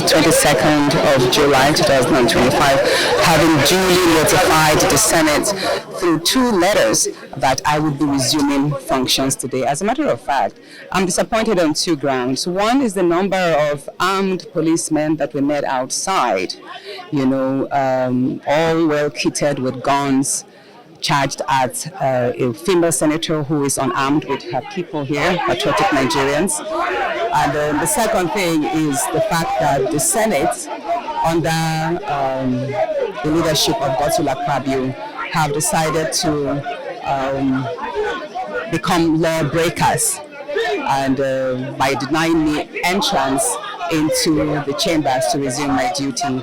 22nd of July 2025, having duly notified the Senate through 2 letters that I would be resuming functions today. As a matter of fact, I'm disappointed on 2 grounds. One is the number of armed policemen that we met outside, all well kitted with guns, charged at a female senator who is unarmed with her people here, patriotic Nigerians. And the second thing is the fact that the Senate, under the leadership of Godswill Akpabio, have decided to become lawbreakers, and by denying me entrance into the chambers to resume my duty.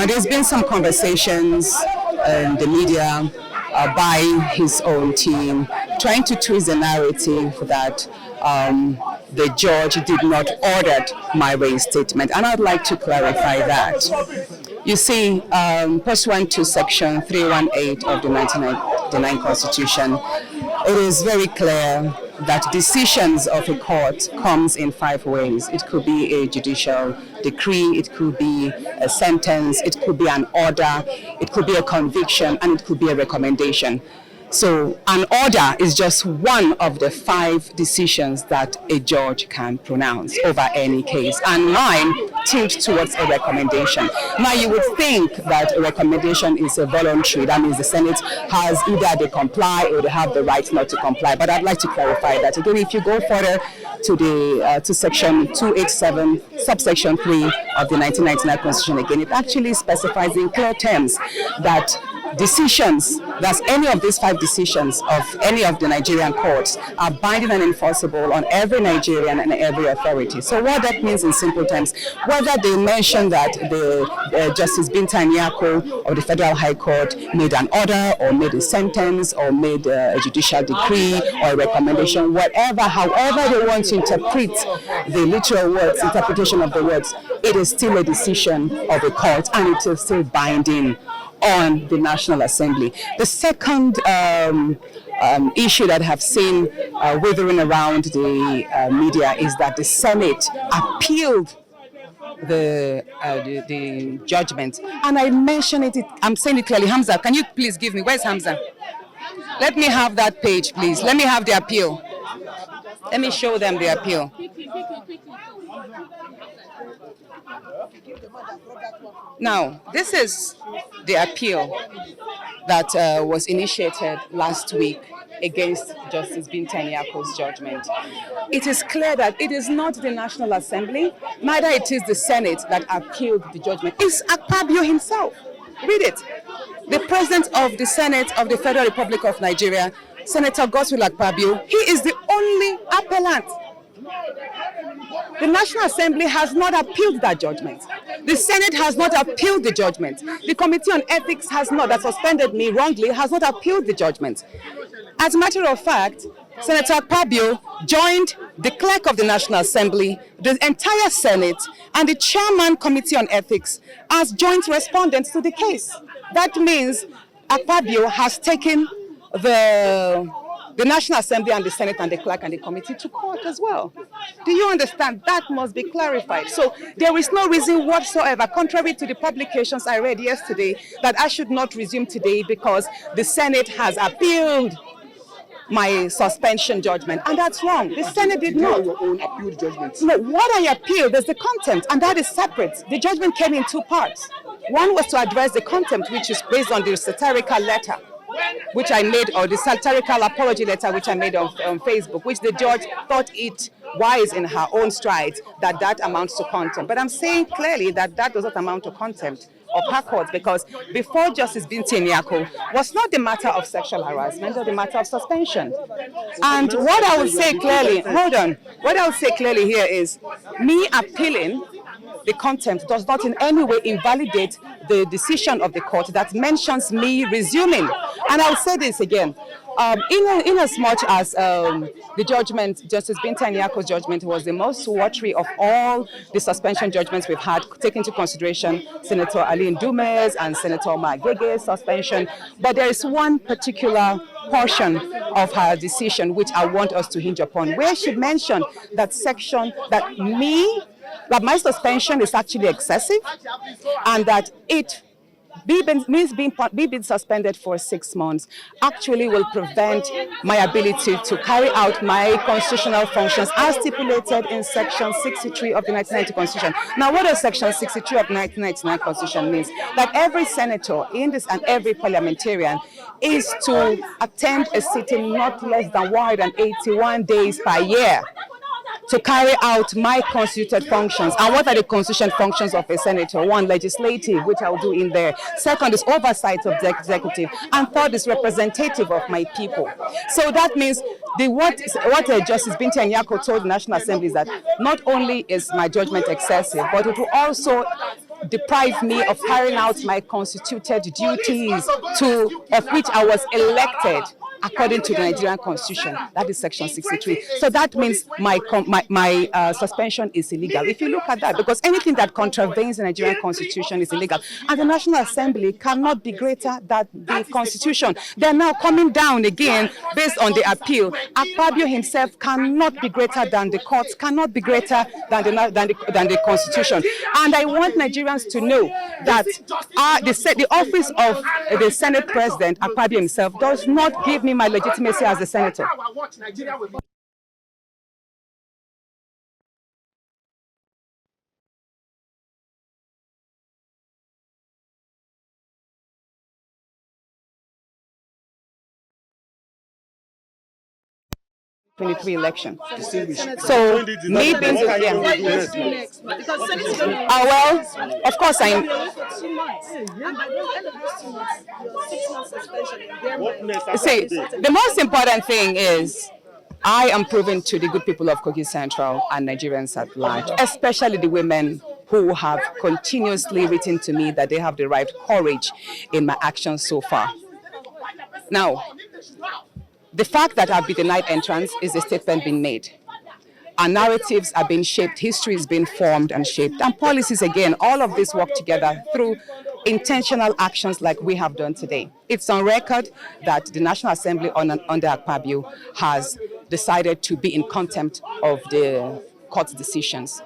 There's been some conversations in the media by his own team, trying to twist the narrative that the judge did not order my reinstatement, and I'd like to clarify that. You see, pursuant to Section 318 of the 1999 Constitution, it is very clear that decisions of a court comes in 5 ways. It could be a judicial decree, it could be a sentence, it could be an order, it could be a conviction, and it could be a recommendation. So an order is just one of the 5 decisions that a judge can pronounce over any case, and mine tilts towards a recommendation. Now, you would think that a recommendation is a voluntary. That means the Senate has either they comply or they have the right not to comply. But I'd like to clarify that again. If you go further to the to Section 287, subsection 3 of the 1999 Constitution, again, it actually specifies in clear terms that decisions, that's any of these 5 decisions of any of the Nigerian courts, are binding and enforceable on every Nigerian and every authority. So what that means in simple terms, whether they mention that the Justice Binta Nyako of the Federal High Court made an order or made a sentence or made a judicial decree or a recommendation, whatever, however they want to interpret the literal words, interpretation of the words, it is still a decision of a court and it is still binding on the National Assembly. The second issue that I have seen withering around the media is that the Senate appealed the judgment, and I mentioned it. I'm saying it clearly. Hamza, can you please give me? Where's Hamza? Let me have that page, please. Let me have the appeal. Let me show them the appeal. Now, this is the appeal that was initiated last week against Justice Binta Nyako's judgment. It is clear that it is not the National Assembly, neither it is the Senate that appealed the judgment. It's Akpabio himself. Read it. The President of the Senate of the Federal Republic of Nigeria, Senator Godswill Akpabio, he is the only appellant. The National Assembly has not appealed that judgment. The Senate has not appealed the judgment. The Committee on Ethics has not, that suspended me wrongly, has not appealed the judgment. As a matter of fact, Senator Akpabio joined the clerk of the National Assembly, the entire Senate, and the chairman Committee on Ethics as joint respondents to the case. That means Akpabio has taken the National Assembly and the Senate and the clerk and the committee to court as well. Do you understand? That must be clarified. So there is no reason whatsoever, contrary to the publications I read yesterday, that I should not resume today because the Senate has appealed my suspension judgment, and that's wrong. The Senate did not. Your own appealed judgment. No, what I appealed is the contempt, and that is separate. The judgment came in 2 parts. One was to address the contempt, which is based on the satirical letter which I made, or the satirical apology letter which I made on Facebook, which the judge thought it wise in her own stride that amounts to contempt. But I'm saying clearly that does not amount to contempt of her court, because before Justice Binta Nyako was not the matter of sexual harassment or the matter of suspension. And what I would say clearly, what I would say clearly here is me appealing the contempt does not in any way invalidate the decision of the court that mentions me resuming. And I'll say this again. In as much as the judgment, Justice Binta Nyako's judgment, was the most watery of all the suspension judgments we've had, taking into consideration Senator Aline Dume's and Senator Omar Gege's suspension. But there is one particular portion of her decision which I want us to hinge upon, where she mentioned that me that my suspension is actually excessive, and that it being suspended for 6 months actually will prevent my ability to carry out my constitutional functions as stipulated in Section 63 of the 1990 Constitution. Now, what does Section 63 of the 1999 Constitution mean? That every senator in this and every parliamentarian is to attend a sitting not less than 181 days per year to carry out my constituted functions. And what are the constitutional functions of a senator? One, legislative, which I'll do in there. Second is oversight of the executive. And third is representative of my people. So that means what Justice Binta Nyako told the National Assembly is that not only is my judgment excessive, but it will also deprive me of carrying out my constituted duties of which I was elected according to the Nigerian Constitution. That is Section 63. So that means my suspension is illegal. If you look at that, because anything that contravenes the Nigerian Constitution is illegal. And the National Assembly cannot be greater than the Constitution. They're now coming down again based on the appeal. Akpabio himself cannot be greater than the courts, cannot be greater than the Constitution. And I want Nigerians to know that the office of the Senate President, Akpabio himself, does not give me my legitimacy as a senator. Election. So maybe well, of course I see. The most important thing is I am proving to the good people of Kogi Central and Nigerians at large, especially the women who have continuously written to me that they have derived courage in my actions so far. Now, the fact that I've been denied entrance is a statement being made. Our narratives are being shaped, history is being formed and shaped, and policies, again, all of this work together through intentional actions like we have done today. It's on record that the National Assembly under Akpabio has decided to be in contempt of the court's decisions.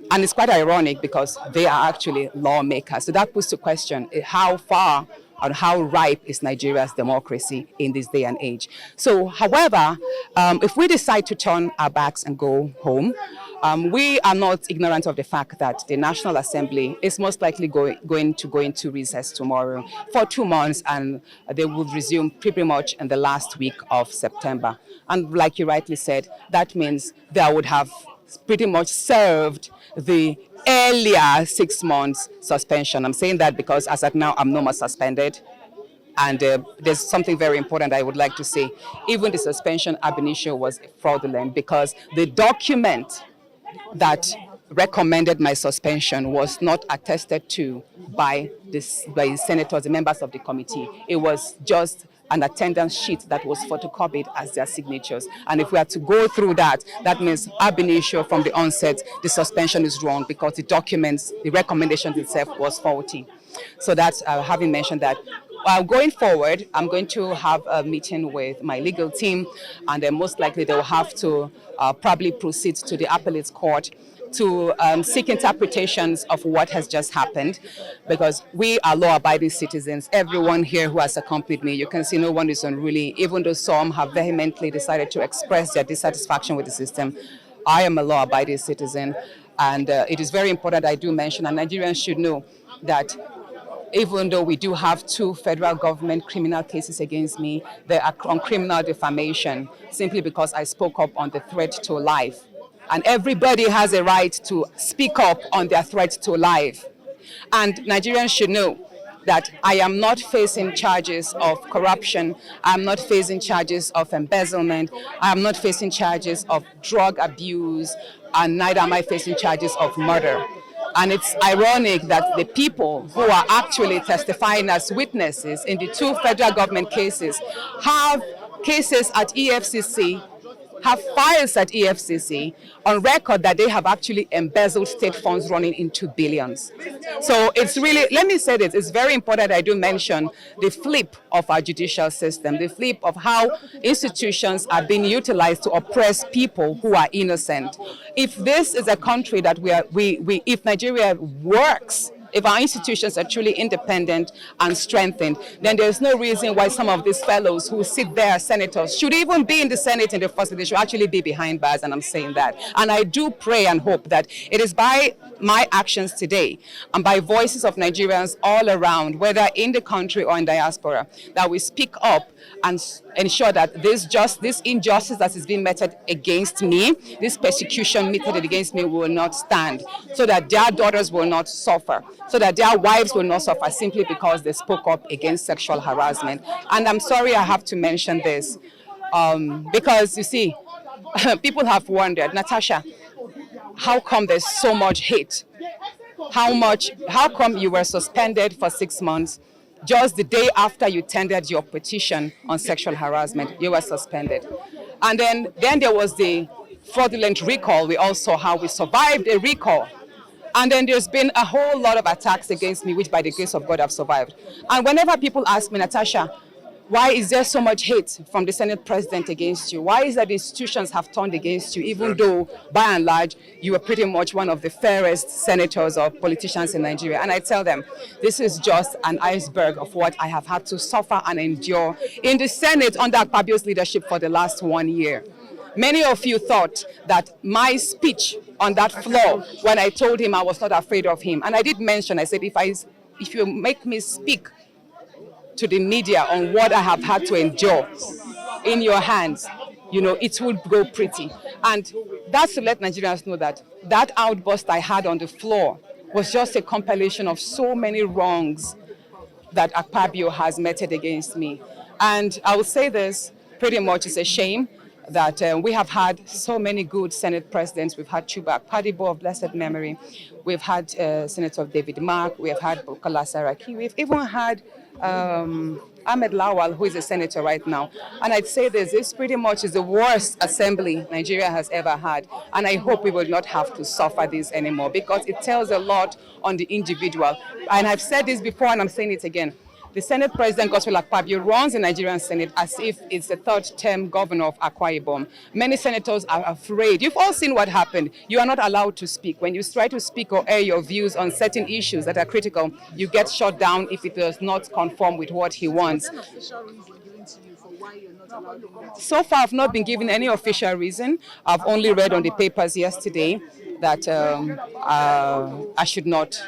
And it's quite ironic because they are actually lawmakers. So that puts to question how far and how ripe is Nigeria's democracy in this day and age. So, however, if we decide to turn our backs and go home, we are not ignorant of the fact that the National Assembly is most likely going to go into recess tomorrow for 2 months, and they will resume pretty much in the last week of September. And like you rightly said, that means they would have pretty much served the earlier 6 months suspension. I'm saying that because as at now, I'm no more suspended. And there's something very important I would like to say. Even the suspension ab initio was fraudulent because the document that recommended my suspension was not attested to by the senators, the members of the committee. It was just an attendance sheet that was photocopied as their signatures. And if we are to go through that, that means ab initio from the onset, the suspension is wrong because the documents, the recommendation itself was faulty. So that's having mentioned that. Going forward, I'm going to have a meeting with my legal team, and then most likely they will have to probably proceed to the appellate court to seek interpretations of what has just happened, because we are law-abiding citizens. Everyone here who has accompanied me, you can see no one is unruly, even though some have vehemently decided to express their dissatisfaction with the system. I am a law-abiding citizen, and it is very important I do mention, and Nigerians should know that even though we do have 2 federal government criminal cases against me, they are on criminal defamation, simply because I spoke up on the threat to life. And everybody has a right to speak up on their threat to life. And Nigerians should know that I am not facing charges of corruption, I'm not facing charges of embezzlement, I'm not facing charges of drug abuse, and neither am I facing charges of murder. And it's ironic that the people who are actually testifying as witnesses in the 2 federal government cases have cases at EFCC have files at EFCC on record that they have actually embezzled state funds running into billions. So it's really, let me say this, it's very important I do mention the flip of our judicial system, the flip of how institutions are being utilized to oppress people who are innocent. If this is a country that if Nigeria works, if our institutions are truly independent and strengthened, then there's no reason why some of these fellows who sit there as senators should even be in the Senate in the first place. They should actually be behind bars, and I'm saying that. And I do pray and hope that it is by my actions today and by voices of Nigerians all around, whether in the country or in diaspora, that we speak up and ensure that this injustice that is being meted against me, this persecution meted against me will not stand, so that their daughters will not suffer, so that their wives will not suffer simply because they spoke up against sexual harassment. And I'm sorry I have to mention this, because you see, people have wondered, Natasha, how come there's so much hate? How come you were suspended for 6 months? Just the day after you tendered your petition on sexual harassment, you were suspended. And then there was the fraudulent recall. We all saw how we survived a recall. And then there's been a whole lot of attacks against me, which by the grace of God I've survived. And whenever people ask me, Natasha, why is there so much hate from the Senate president against you? Why is that the institutions have turned against you, even though, by and large, you are pretty much one of the fairest senators or politicians in Nigeria? And I tell them, this is just an iceberg of what I have had to suffer and endure in the Senate under Akpabio's leadership for the last 1 year. Many of you thought that my speech on that floor, when I told him I was not afraid of him, and I did mention, I said, if you make me speak to the media on what I have had to endure in your hands, it would go pretty. And that's to let Nigerians know that that outburst I had on the floor was just a compilation of so many wrongs that Akpabio has meted against me. And I will say this, pretty much it's a shame that we have had so many good Senate presidents. We've had Chuba Akpadibo of blessed memory. We've had Senator David Mark. We have had Bukola Saraki. We've even had Ahmed Lawal, who is a senator right now. And I'd say this pretty much is the worst assembly Nigeria has ever had. And I hope we will not have to suffer this anymore, because it tells a lot on the individual. And I've said this before and I'm saying it again. The Senate President, Godswill Akpabio, runs the Nigerian Senate as if it's the third-term governor of Akwa Ibom. Many senators are afraid. You've all seen what happened. You are not allowed to speak. When you try to speak or air your views on certain issues that are critical, you get shut down if it does not conform with what he wants. So far, I've not been given any official reason. I've only read on the papers yesterday that I should not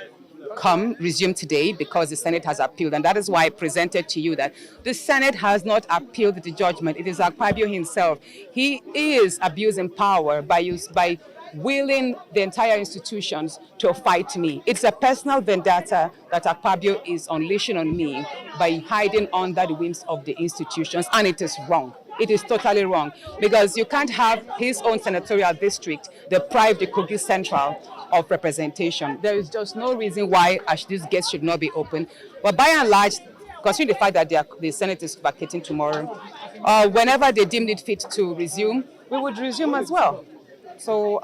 resume today because the Senate has appealed. And that is why I presented to you that the Senate has not appealed the judgment. It is Akpabio himself. He is abusing power by willing the entire institutions to fight me. It's a personal vendetta that Akpabio is unleashing on me by hiding under the wings of the institutions, and it is wrong. It is totally wrong, because you can't have his own senatorial district deprive the Kogi Central of representation. There is just no reason why these gates should not be open. But by and large, considering the fact that the Senate is vacating tomorrow, whenever they deem it fit to resume, we would resume as well. So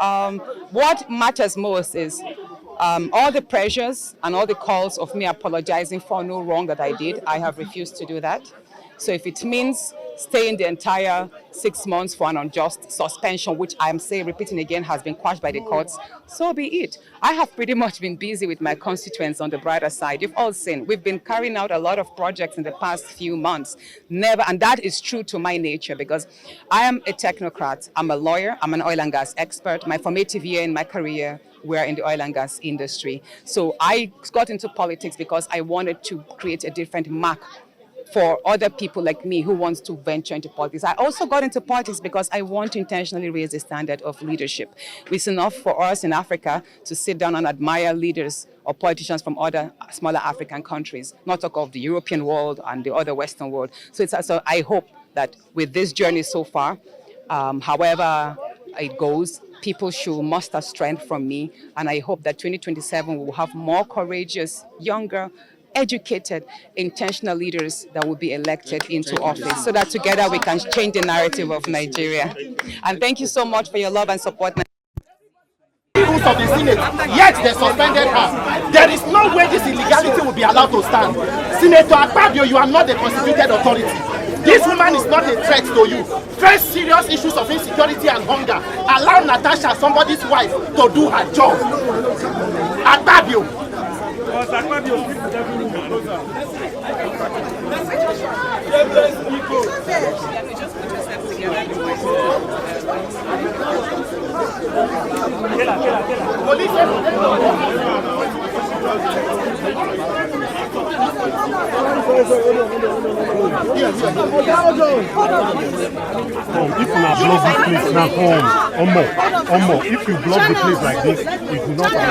what matters most is all the pressures and all the calls of me apologizing for no wrong that I did. I have refused to do that. So if it means staying the entire 6 months for an unjust suspension, which I'm repeating again, has been quashed by the courts, so be it. I have pretty much been busy with my constituents on the brighter side. You've all seen, we've been carrying out a lot of projects in the past few months. And that is true to my nature, because I am a technocrat. I'm a lawyer. I'm an oil and gas expert. My formative year in my career were in the oil and gas industry. So I got into politics because I wanted to create a different mark for other people like me who wants to venture into politics. I also got into politics because I want to intentionally raise the standard of leadership. It's enough for us in Africa to sit down and admire leaders or politicians from other smaller African countries, not talk of the European world and the other Western world. So I hope that with this journey so far, however it goes, people should muster strength from me. And I hope that 2027 will have more courageous, younger, educated, intentional leaders that will be elected into office so that together we can change the narrative of Nigeria. And thank you so much for your love and support. Rules of the Senate, yet they suspended her. There is no way this illegality will be allowed to stand. Senator Akpabio, you are not the constituted authority. This woman is not a threat to you. Face serious issues of insecurity and hunger. Allow Natasha, somebody's wife, to do her job. Akpabio. If you block this place now, if you block the place like this, it will not allow